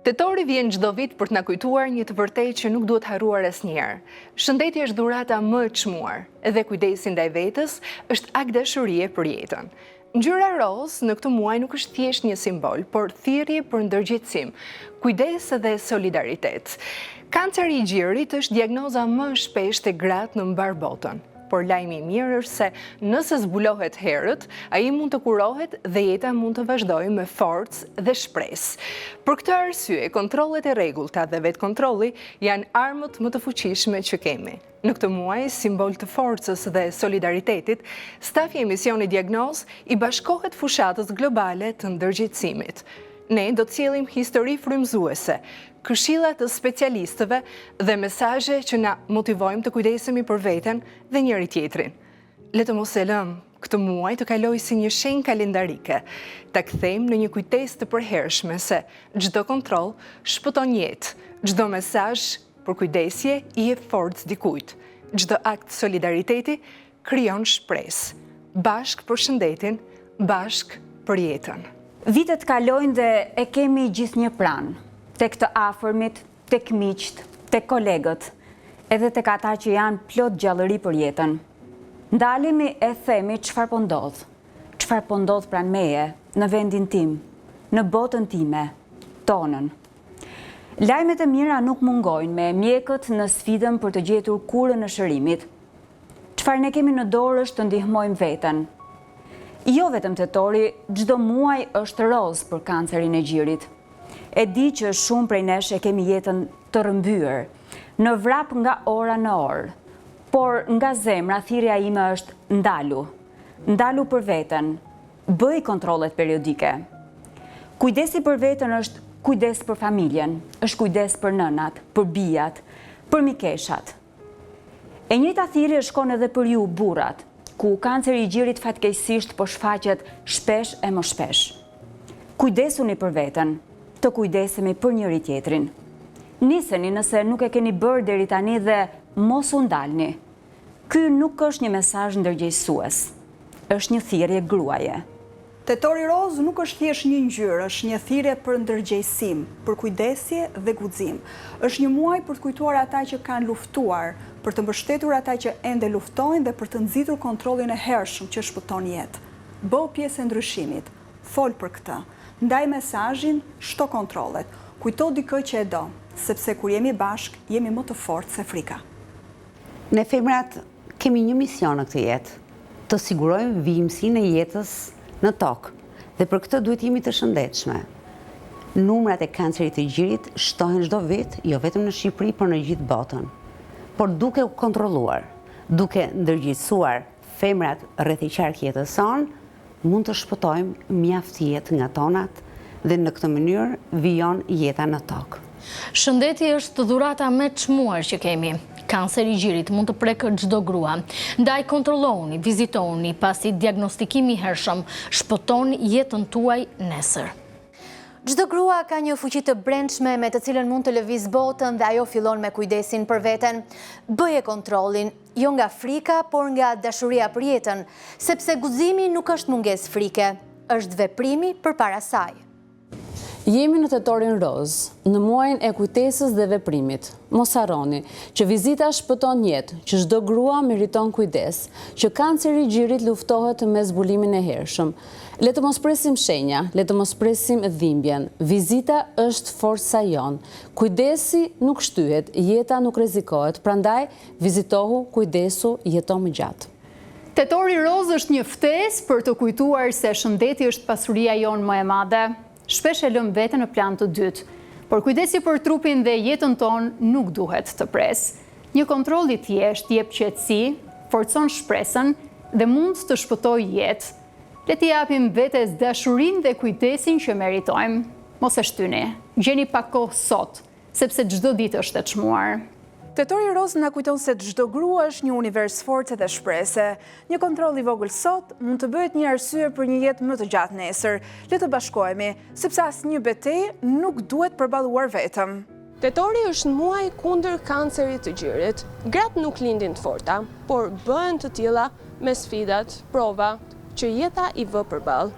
Tetori vjen çdo vit për të na kujtuar një të vërtetë që nuk duhet harruar asnjëherë. Shëndeti është dhurata më e çmuar, edhe kujdesi ndaj vetes është akt dashurie për jetën. Ngjyra roz në këtë muaj nuk është thjesht një simbol, por thirrje për ndërgjegjësim, kujdes dhe solidaritet. Kanceri i gjirit është diagnoza më e shpeshtë e gratë në mbar botën. Por lajmi i mirë është se nëse zbulohet herët, ai mund të kurohet dhe jeta mund të vazhdojë me forcë dhe shpresë. Për këtë arsye, kontrollet e rregullta dhe vetkontrolli janë armët më të fuqishme që kemi. Në këtë muaj, simbol të forcës dhe solidaritetit, stafi i emisionit Diagnoz i bashkohet fushatës globale të ndërgjegjësimit. Ne do të sjellim histori frymëzuese, këshilla të specialistëve dhe mesazhe që na motivojmë të kujdesemi për veten dhe njëri tjetrin. Le të mos e lëm këtë muaj të kalojë si një shenjë kalendarike, ta kthejmë në një kujtesë të përhershme se çdo kontroll shpëton jetë, çdo mesazh për kujdesje i jep forcë dikujt, çdo akt solidariteti krijon shpresë. Bashk për shëndetin, bashk për jetën. Vitet kalojnë dhe e kemi gjithë një pranë, tek të afërmit, tek miqt, tek kolegët, edhe tek ata që janë plot gjallëri për jetën. Ndalemi e themi çfarë po ndodh pranë meje, në vendin tim, në botën time, tonën. Lajmet e mira nuk mungojnë me mjekët në sfidën për të gjetur kurën e shërimit. Çfarë ne kemi në dorë është të ndihmojmë veten. Jo vetëm tetori, çdo muaj është roz për kancerin e gjirit. E di që shumë prej nesh e kemi jetën të rrëmbyer, në vrap nga ora në orë, por nga zemra thirrja ime është ndalu për veten, bëj kontrollet periodike. Kujdesi për veten është kujdes për familjen, është kujdes për nënat, për bijat, për mikeshat. E njëjta thirrje shkon edhe për ju burrat, ku kanceri i gjirit fatkeqësisht po shfaqet shpesh e më shpesh. Kujdesuni për veten, të kujdesemi për njëri tjetrin. Niseni nëse nuk e keni bërë deri tani dhe mos u ndalni. Ky nuk është një mesazh ndërgjegjësues, është një thirrje gruaje. Tetori roz nuk është thjesht një ngjyrë, është një thirrje për ndërgjegjësim, për kujdesje dhe guxim. Është një muaj për të kujtuar ata që kanë luftuar, për të mbështetur ata që ende luftojnë dhe për të nxitur kontrollin e hershëm që shpëton jetë. Bëu pjesë e ndryshimit, fol për këtë, ndaj mesazhin, shto kontrollet, kujto dikë që e do, sepse kur jemi bashk, jemi më të fortë se frika. Ne femrat kemi një mision në këtë jetë, të sigurojmë vijimsinë e jetës në tokë, dhe për këtë duhet jemi të shëndetshme. Numrat e kancerit të gjirit shtohen çdo vit, jo vetëm në Shqipëri, por në gjithë botën. Por duke u kontrolluar, duke ndërgjegjësuar femrat rreth i qark jetës sonë, mund të shpëtojmë mjaft jetë nga tonat dhe në këtë mënyrë vijon jeta në tokë. Shëndeti është dhurata më e çmuar që kemi. Kanceri i gjirit mund të prekë çdo grua. Ndaj kontrolloni, vizitoni, pasi diagnostikimi i hershëm shpëton jetën tuaj nesër. Çdo grua ka një fuqi të brendshme me të cilën mund të lëviz botën dhe ajo fillon me kujdesin për veten. Bëje kontrollin, jo nga frika, por nga dashuria për jetën, sepse guximi nuk është mungesë frike, është veprimi përpara saj. Jemi në tetorin roz, në muajin e kujtesës dhe veprimit. Mos harroni që vizita shpëton jetë, që çdo grua meriton kujdes, që kanceri i gjirit luftohet me zbulimin e hershëm. Le të mos presim shenja, le të mos presim dhimbjen. Vizita është forca jon. Kujdesi nuk shtyhet, jeta nuk rrezikohet, prandaj vizitohu, kujdesu, jeto më gjatë. Tetori roz është një ftesë për të kujtuar se shëndeti është pasuria jonë më e madhe. Shpesh e lëm veten në plan të dytë, por kujdesi për trupin dhe jetën tonë nuk duhet të pres. Një kontroll i thjeshtë jep qetësi, forcon shpresën dhe mund të shpëtojë jetë. Le t'i japim vetes dashurinë dhe kujdesin që meritojmë. Mos e shtyni, gjeni pak kohë sot, sepse çdo ditë është e çmuar. Tetori roz na kujton se çdo grua është një univers force dhe shprese. Një kontroll i vogël sot mund të bëhet një arsye për një jetë më të gjatë nesër. Le të bashkohemi, sepse asnjë betejë nuk duhet përballuar vetëm. Tetori është muaj kundër kancerit të gjirit. Gratë nuk lindin të forta, por bëhen të tilla me sfidat, prova që jeta i vë përballë.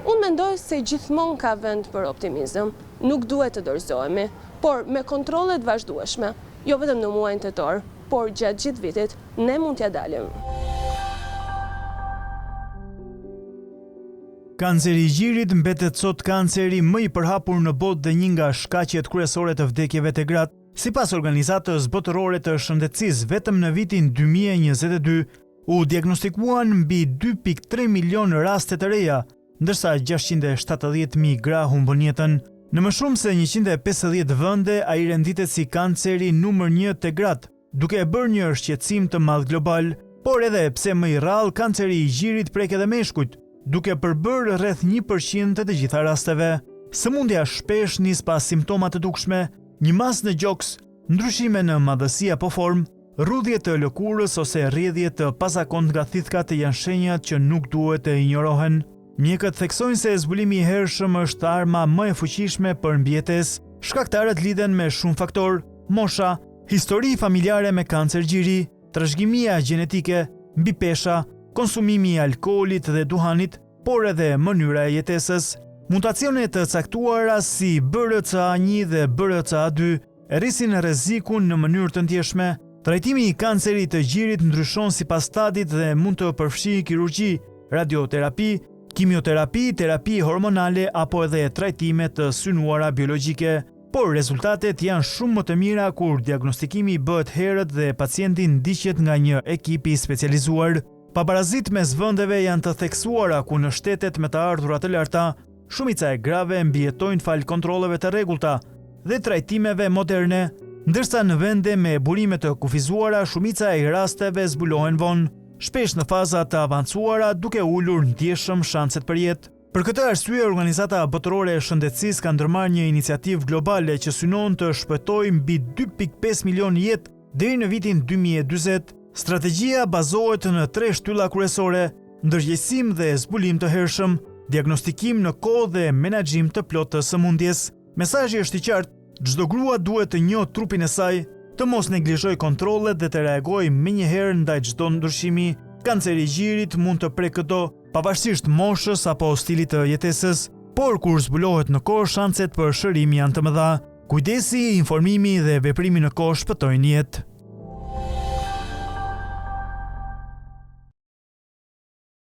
Unë mendoj se gjithmonë ka vend për optimizëm. Nuk duhet të dorëzohemi, por me kontrollet vazhdueshme. Jo vetëm në muajin tetor, por gjatë gjithë vitit, ne mund t'ja dalim. Kanceri i gjirit mbetet sot kanceri më i përhapur në botë dhe një nga shkaqjet kryesore të vdekjeve të gratë. Sipas Organizatës Botërore të Shëndetësisë, vetëm në vitin 2022 u diagnostikuan mbi 2.3 milion raste të reja, ndërsa 670.000 gra humbën jetën. Në më shumë se 150 vende, ai renditet si kanceri numër 1 te gratë, duke e bërë një shqetësim të madh global, por edhe pse më i rrallë kanceri i gjirit prek edhe meshkujt, duke përbërë rreth 1% të gjitha rasteve. Sëmundja shpesh nis pas simptoma të dukshme, një mas në gjoks, ndryshime në madhësi apo formë, rrudhje të lëkurës ose rrjedhje të pasakont nga thithkat janë shenjat që nuk duhet të injorohen. Mjekët theksojnë se zbulimi i hershëm është arma më e fuqishme për mbijetesë. Shkaktarët lidhen me shumë faktorë: mosha, histori familjare me kancer gjiri, trashëgimia gjenetike, mbipesha, konsumimi i alkoolit dhe duhanit, por edhe mënyra e jetesës. Mutacione të caktuara si BRCA1 dhe BRCA2 rrisin rrezikun në mënyrë të ndjeshme. Trajtimi i kancerit të gjirit ndryshon sipas stadit dhe mund të përfshijë kirurgji, radioterapi, kimioterapi, terapi hormonale apo edhe trajtime të synuara biologjike, por rezultatet janë shumë më të mira kur diagnostikimi bëhet herët dhe pacienti ndiqet nga një ekip i specializuar. Pabarazit mes vendeve janë të theksuara ku në shtetet me të ardhurat të larta, shumica e grave mbijetojnë fal kontrolleve të rregullta dhe trajtimeve moderne, ndërsa në vende me burime të kufizuara shumica e rasteve zbulohen vonë, shpesh në faza të avancuara duke ulur ndjeshëm shanset për jetë. Për këtë arsye, Organizata Botërore e Shëndetësisë ka ndërmarrë një iniciativë globale që synon të shpëtojë mbi 2.5 milion jetë deri në vitin 2040. Strategjia bazohet në 3 shtylla kryesore: ndërgjegjësim dhe zbulim të hershëm, diagnostikim në kohë dhe menaxhim të plotë të sëmundjes. Mesazhi është i qartë: çdo grua duhet të njohë trupin e saj, të mos neglizhojë kontrollet dhe të reagojë menjëherë ndaj çdo ndryshimi. Kanceri i gjirit mund të prekë këto, pavarësisht moshës apo stilit të jetesës, por kur zbulohet në kohë, shanset për shërim janë të mëdha. Kujdesi, informimi dhe veprimi në kohë shpëtojnë jetë.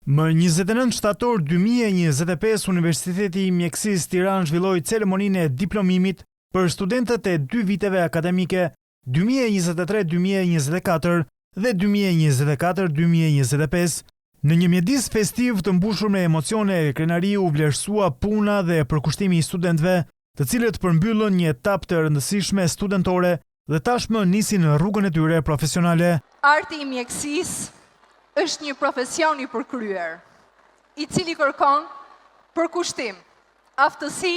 Më 29 shtator 2025, Universiteti i Mjekësisë Tiranë zhvilloi ceremoninë e diplomimit për studentët e 2 viteve akademike 2023-2024 dhe 2024-2025. Në një mjedis festiv të mbushur me emocione e krenari u vlerësua puna dhe përkushtimi i studentëve, të cilët përmbyllën një etapë të rëndësishme studentore dhe tashmë nisin në rrugën e tyre profesionale. Arti i mjekësisë është një profesion i përkryer, i cili kërkon përkushtim, aftësi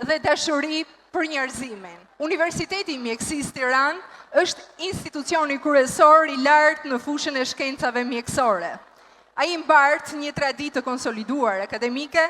dhe dashuri për njerëzimin. Universiteti i Mjekësisë Tiranë është institucioni kryesor i lartë në fushën e shkencave mjekësore. Ai mbart një traditë të konsoliduar akademike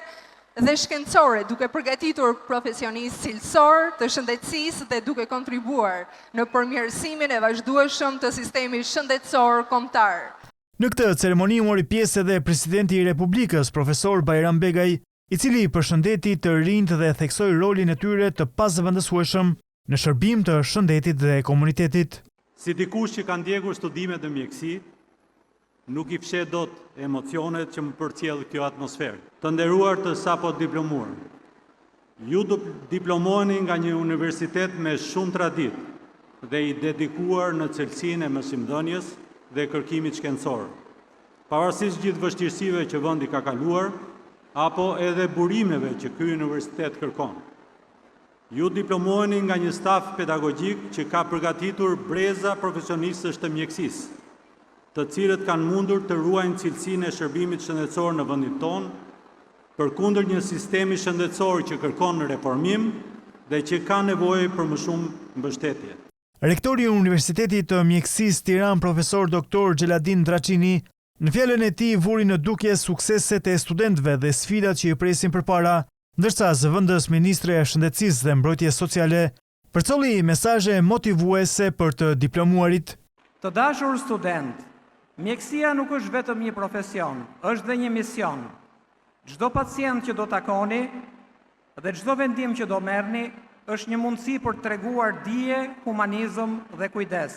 dhe shkencore, duke përgatitur profesionistë cilësor të shëndetësisë dhe duke kontribuar në përmirësimin e vazhdueshëm të sistemit shëndetësor kombëtar. Në këtë ceremoni mori pjesë edhe presidenti i Republikës, profesor Bajram Begaj, i cili përshëndeti të rinjt dhe theksoi rolin e tyre të pazëvendësueshëm në shërbim të shëndetit dhe komunitetit. Si dikush që ka ndjekur studimet në mjekësi, nuk i fshet dot emocionet që më përcjell kjo atmosferë. Të nderuar të sapo diplomuar, ju diplomoheni nga një universitet me shumë traditë dhe i dedikuar në cilësinë e mësimdhënies dhe kërkimit shkencor. Pavarësisht gjithë vështirësive që vendi ka kaluar, apo edhe burimeve që ky universitet kërkon. Ju diplomoheni nga një staf pedagogjik që ka përgatitur breza profesionistësh të mjekësisë, të cilët kanë mundur të ruajnë cilësinë e shërbimit shëndetësor në vendin tonë, përkundër një sistemi shëndetësor që kërkon reformim dhe që ka nevojë për më shumë mbështetje. Rektori i Universitetit të Mjekësisë Tiranë, profesor Dr. Gjeladin Dracini, në fjalën e tij vuri në dukje sukseset e studentëve dhe sfidat që i presin përpara, ndërsa zëvendës ministre e Shëndetësisë dhe Mbrojtjes Sociale përcolli mesazhe motivuese për të diplomuarit. Të dashur student, mjekësia nuk është vetëm një profesion, është dhe një mision. Çdo pacient që do takoni dhe çdo vendim që do merrni është një mundësi për të treguar dije, humanizëm dhe kujdes.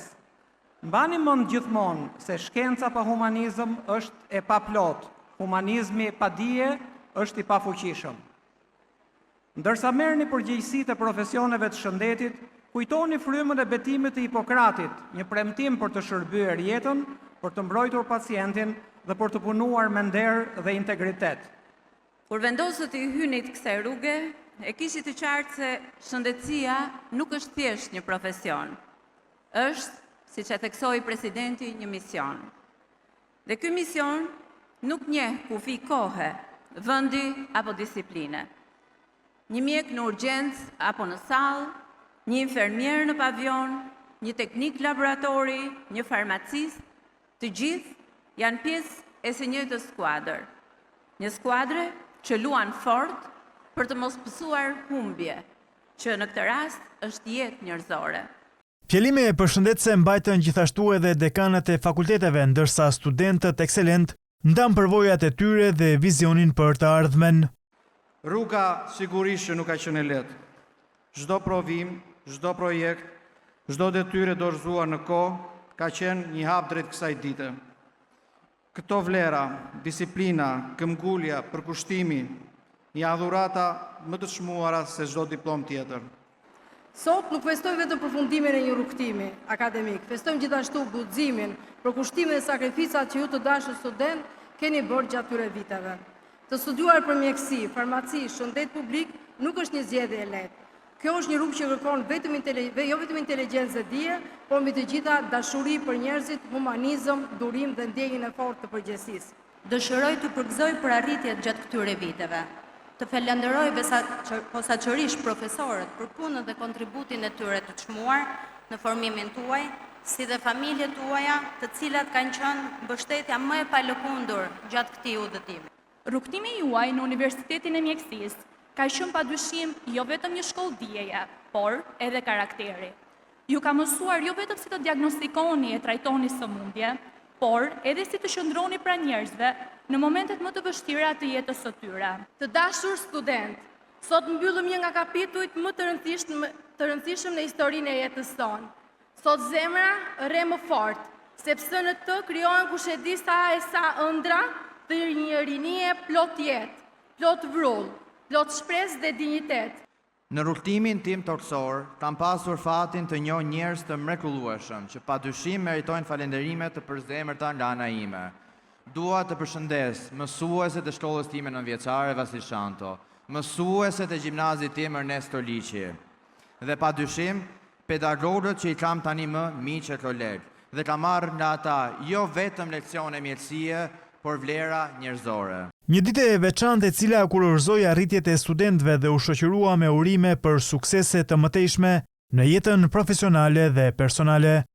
Mbani mend gjithmonë se shkenca pa humanizëm është e paplot, humanizmi pa dije është i pafuqishëm. Ndërsa merrni përgjegjësitë e profesioneve të shëndetit, kujtoni frymën e betimit të Hipokratit, një premtim për të shërbyer jetën, për të mbrojtur pacientin dhe për të punuar me nder dhe integritet. Kur vendosët i hynit kësaj rruge, e kishit të qartë se shëndetësia nuk është thjesht një profesion. Është, siç e theksoi presidenti, një mision. Dhe ky mision nuk njeh kufi kohe, vendi apo disipline. Një mjek në urgjencë apo në sallë, një infermier në pavion, një teknik laboratori, një farmacist, të gjithë janë pjesë e së njëjtës skuadër. Një skuadre që luan fort për të mos pësuar humbje, që në këtë rast është jetë njerëzore. Fjalime përshëndetëse mbajtën gjithashtu edhe dekanët e fakulteteve, ndërsa studentët ekselent ndan përvojat e tyre dhe vizionin për të ardhmen. Rruga sigurisht që nuk ka qenë e lehtë. Çdo provim, çdo projekt, çdo detyrë dorëzuar në kohë ka qenë një hap drejt kësaj dite. Këto vlera, disiplina, këmbgulja, përkushtimi, një adhurata më të çmuara se çdo diplom tjetër. Sot nuk festojmë vetëm përfundimin e një rrugtimi akademik, festojmë gjithashtu guximin, përkushtimin dhe sakrificat që ju të dashur student keni bërë gjatë këtyre viteve. Të studiuar për mjekësi, farmaci, shëndet publik nuk është një zgjedhje e lehtë. Kjo është një rrugë që kërkon jo vetëm inteligjencë dhe dije, por mbi të gjitha dashuri për njerëzit, humanizëm, durim dhe ndjenjën e fortë të përgjegjësisë. Dëshiroj të përgëzoj për arritjet gjatë këtyre viteve. Të falenderoj posaçërisht profesorët për punën dhe kontributin e tyre të çmuar në formimin tuaj, si dhe familjet tuaja, të cilat kanë qenë mbështetja më e palëkundur gjatë këtij udhëtimi. Rrugtimi juaj në Universitetin e Mjekësisë ka qenë padyshim jo vetëm një shkollë dijeje, por edhe karakteri. Ju ka mësuar jo vetëm si të diagnostikoni e trajtoni sëmundje, por edhe si të qëndroni pranë njerëzve në momentet më të vështira të jetës së tyre. Të dashur student, sot mbyllëm një nga kapitujt më të rëndësishëm në historinë e jetës tonë. Sot zemra rre më fort, sepse në të krijohen kush e di sa e sa ëndra të një rinie plot jetë, plot vrull, plot shpresë dhe dinjitet. Në rrugtimin tim toksor, kam pasur fatin të njoh njerëz të mrekullueshëm, që padyshim meritojnë falënderime të përzemërta nga ana ime. Dua të përshëndes mësueset e shkollës time nënvjeçare Vasil Shanto, mësueset e gjimnazit tim Ernesto Liçi, dhe padyshim pedagogët që i kam tani më miq e kolegë, dhe kam marrë nga ata jo vetëm leksione mjekësie, por vlera njerëzore. Një ditë e veçantë e cila kurorëzoi arritjet e studentëve dhe u shoqërua me urime për suksese të mëtejshme në jetën profesionale dhe personale.